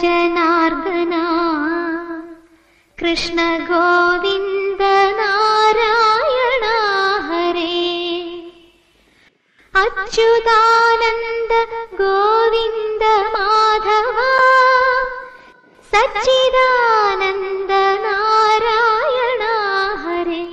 जनार्दना कृष्ण गोविन्द नारायण हरे अच्युतानन्द गोविन्द माधव सच्चिदानन्द नारायण हरे।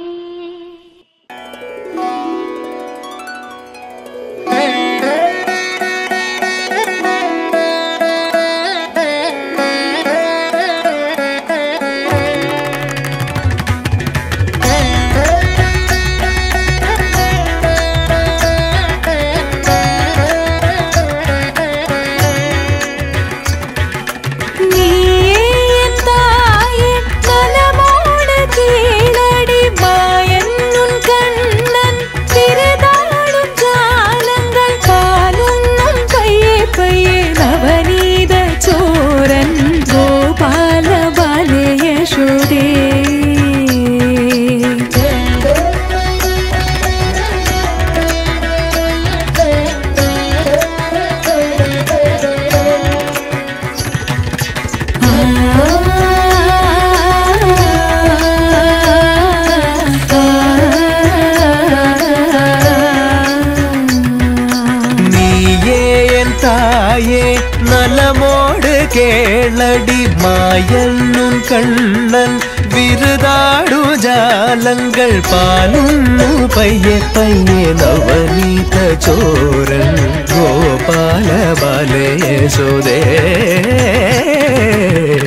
கேளடி மாயன்னுன் கண்ணன் விருதாடு ஜாலங்கள் பாலுண்ணு பைய பைய நவநீத சோரன் கோபால பாலே யசோதே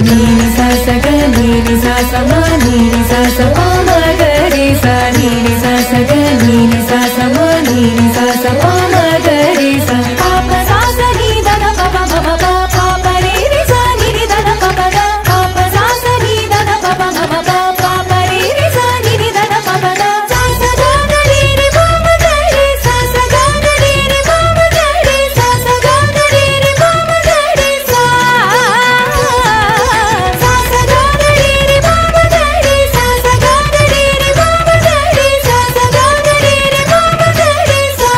நீனி சாசக நீனி சாசமா நீனி சாசமா மகரி சா நீனி சாசக நீனி சாசமா நீனி சாசமா மகரி சா பாப சாச நீ தத பப பப பாப ரே ரி சா நீ தத பப க பாப சாச நீ தத பப பப பாப ரே ரி சா நீ தத பப க சாச க க ரே ரி பாப க ரே சாச க க ரே ரி பாப க ரே சாச க க ரே ரி பாப க ரே சா சாச க க ரே ரி பாப க ரே சாச க க ரே ரி பாப க ரே சாச க க ரே ரி பாப க ரே சா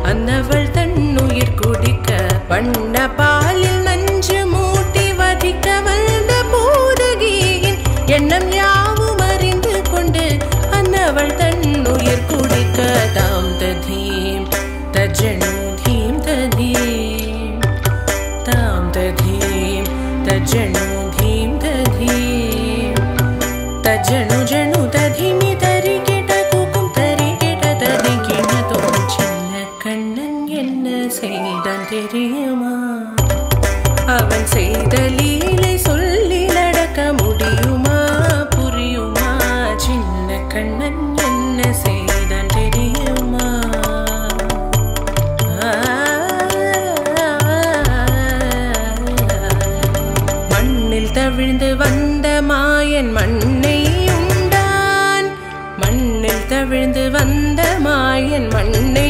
அன்னவள் தன்னுயிர் குடிக்க வண்ண பாலில் நஞ்சு மூட்டி வதிக்க வந்த பூதகியின் எண்ணம் யாவும் அறிந்து கொண்டு அன்னவள் தன்னுயிர் குடிக்க தாம் ததீம் தஜ்ஜனு தீம் ததீம் தாம் ததீம் தஜ்ஜனு தீம் ததீம் தஜ்ஜனு ஜனு ததீமி தரி கேட்ட கூக்கும் தரி கேட்ட ததி கிணதோ சின்ன கண்ணன் என்ன செய்தான் தெரியுமா அவன் செய்த லீலை சொல்லி நடக்க முடியுமா புரியுமா சின்ன கண்ணன் என்ன செய்தான் தெரியுமா மண்ணில் தவிழ்ந்து வந்த மாயன் மண்ணை உண்டான் மண்ணில் தவிழ்ந்து வந்த மாயன் மண்ணை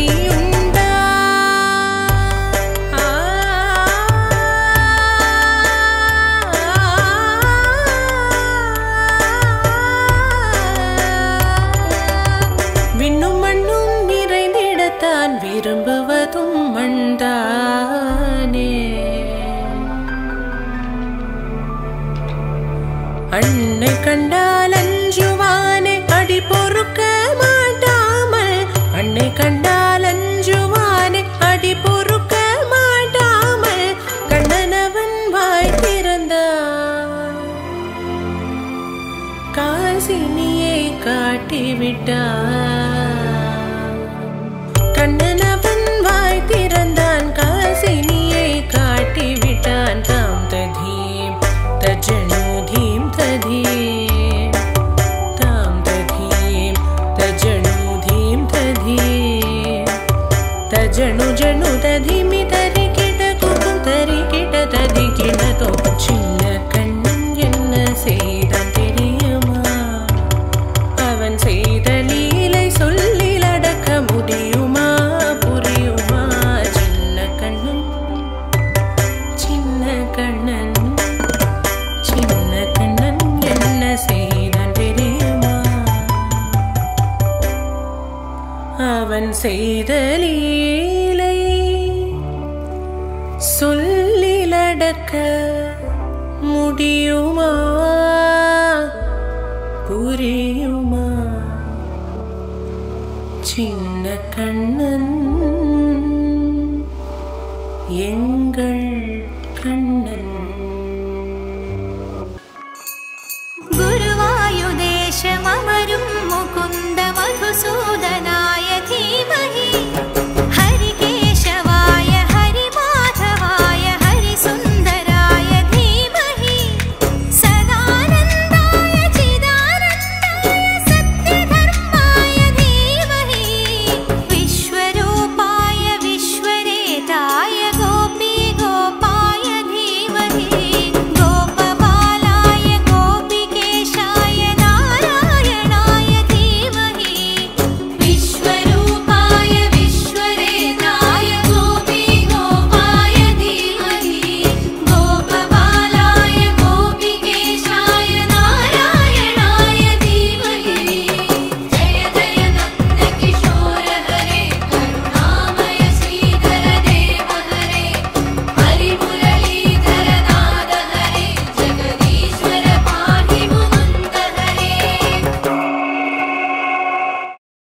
விண்ணும் மண்ணும் நிறைந்திடத்தான் விரும்புவதும் மண்தானே அன்னை கண்டால் அஞ்சுவானே அடி பொறுக்க மாட்டாமல் அன்னை கண்டால் அஞ்சுவானே அடி பொறுக்க மாட்டாமல் கண்ணனவன் வாய் திறந்தான் காசினியை காட்டிவிட்டான் கண்ணனவன் வாய் திறந்தான் காசினியை காட்டிவிட்டான் தாம் ததீம் தஜ்ஜனு தீம் ததீம் தாம் ததீம் தஜ்ஜனு தீம் ததீம் தஜ்ஜனு ஜனு ததீமி தரி கிட கூக்கும் தரி கிட ததி கிணதோ சின்ன கண்ணன் என்ன செய்தான் தெரியுமா அவன் செய்த லீலை சொல்லி அடக்க முடியுமா புரியுமா சின்ன கண்ணன் சின்ன கண்ணன் சின்ன கண்ணன் என்ன செய்தான் தெரியுமா அவன் செய்த லீலை சொல்லி அடக்க முடியுமா புரியுமா சின்ன கண்ணன் எங்கள் கண்ணன்